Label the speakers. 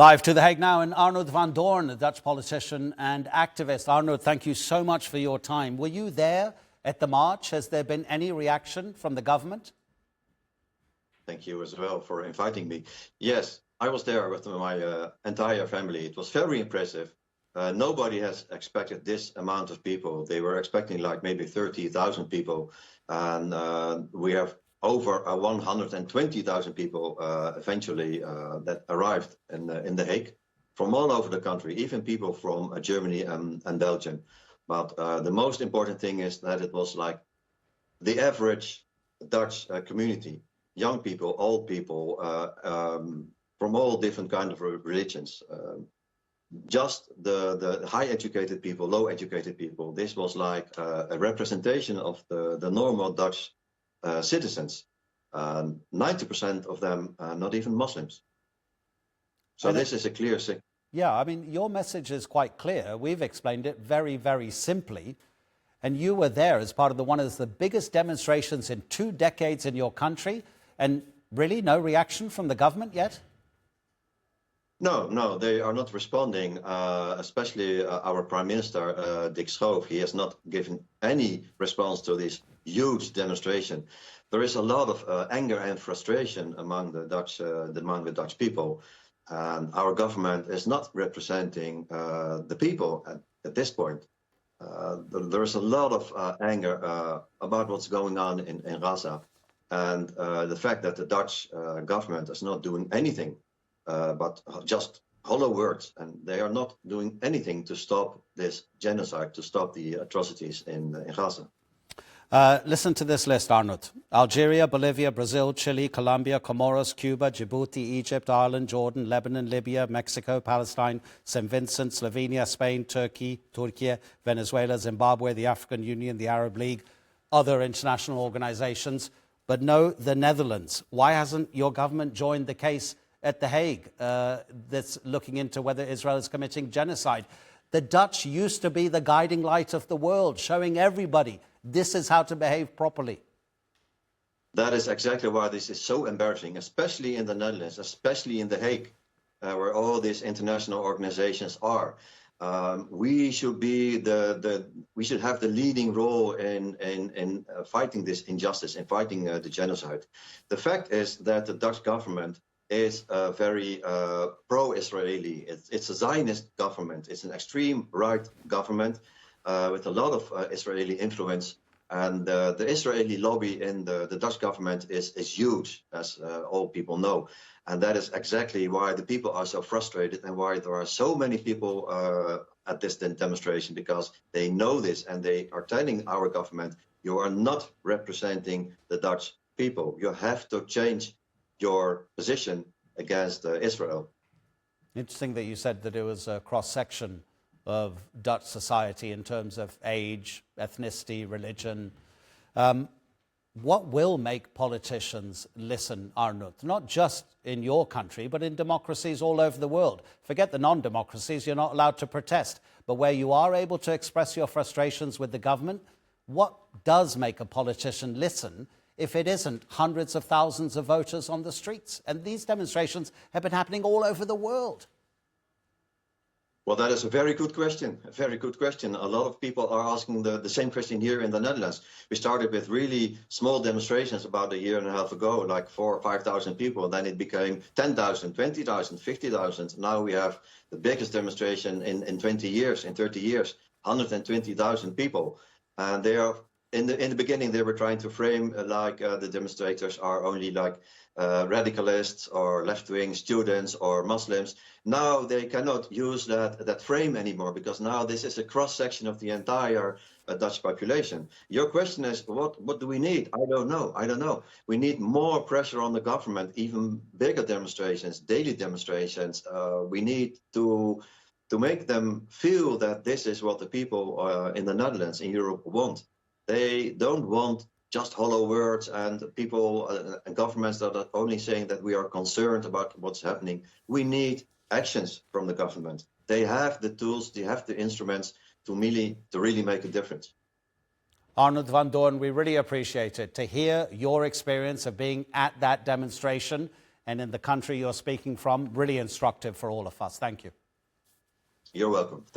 Speaker 1: Live to The Hague now, and Arnoud van Doorn, a Dutch politician and activist. Arnoud, thank you so much for your time. Were you there at the march? Has there been any reaction from the government?
Speaker 2: Thank you as well for inviting me. Yes, I was there with my entire family. It was very impressive. Nobody has expected this amount of people. They were expecting like maybe 30,000 people. And we have over 120,000 people eventually that arrived in The Hague from all over the country, even people from Germany and Belgium. But the most important thing is that it was like the average Dutch community, young people, old people, from all different kinds of religions. Just the high educated people, low educated people. This was like a representation of the normal Dutch citizens. 90% of them are not even Muslims. So this is a clear signal.
Speaker 1: Yeah, I mean, your message is quite clear. We've explained it very, very simply. And you were there as part of one of the biggest demonstrations in 2 decades in your country. And really no reaction from the government yet?
Speaker 2: No, they are not responding, especially our Prime Minister, Dick Schoof. He has not given any response to this huge demonstration. There is a lot of anger and frustration among the Dutch people. And our government is not representing the people at this point. There is a lot of anger about what's going on in Gaza. And the fact that the Dutch government is not doing anything but just hollow words, and they are not doing anything to stop this genocide, to stop the atrocities in Gaza.
Speaker 1: Listen to this list, Arnoud. Algeria, Bolivia, Brazil, Chile, Colombia, Comoros, Cuba, Djibouti, Egypt, Ireland, Jordan, Lebanon, Libya, Mexico, Palestine, St. Vincent, Slovenia, Spain, Turkey, Venezuela, Zimbabwe, the African Union, the Arab League, other international organizations, but no, the Netherlands. Why hasn't your government joined the case at The Hague that's looking into whether Israel is committing genocide? The Dutch used to be the guiding light of the world, showing everybody this is how to behave properly.
Speaker 2: That is exactly why this is so embarrassing, especially in the Netherlands, especially in The Hague, where all these international organizations are. We should be we should have the leading role in fighting this injustice, in fighting the genocide. The fact is that the Dutch government is very pro-Israeli. It's a Zionist government. It's an extreme right government with a lot of Israeli influence. And the Israeli lobby in the Dutch government is huge, as all people know. And that is exactly why the people are so frustrated and why there are so many people at this demonstration, because they know this and they are telling our government, you are not representing the Dutch people. You have to change your position against Israel.
Speaker 1: Interesting that you said that it was a cross-section of Dutch society in terms of age, ethnicity, religion. What will make politicians listen, Arnoud? Not just in your country, but in democracies all over the world. Forget the non-democracies, you're not allowed to protest. But where you are able to express your frustrations with the government, what does make a politician listen if it isn't hundreds of thousands of voters on the streets? And these demonstrations have been happening all over the world.
Speaker 2: Well, that is a very good question. A very good question. A lot of people are asking the same question here in the Netherlands. We started with really small demonstrations about a year and a half ago, like 4,000 or 5,000 people. Then it became 10,000, 20,000, 50,000. Now we have the biggest demonstration in 20 years, in 30 years, 120,000 people. And they are in the beginning, they were trying to frame the demonstrators are only like radicalists or left-wing students or Muslims. Now they cannot use that frame anymore, because now this is a cross-section of the entire Dutch population. Your question is, what do we need? I don't know. We need more pressure on the government, even bigger demonstrations, daily demonstrations. We need to make them feel that this is what the people in the Netherlands, in Europe want. They don't want just hollow words and people and governments that are only saying that we are concerned about what's happening. We need actions from the government. They have the tools, they have the instruments to really make a difference.
Speaker 1: Arnoud van Doorn, we really appreciate it to hear your experience of being at that demonstration and in the country you're speaking from. Really instructive for all of us. Thank you.
Speaker 2: You're welcome.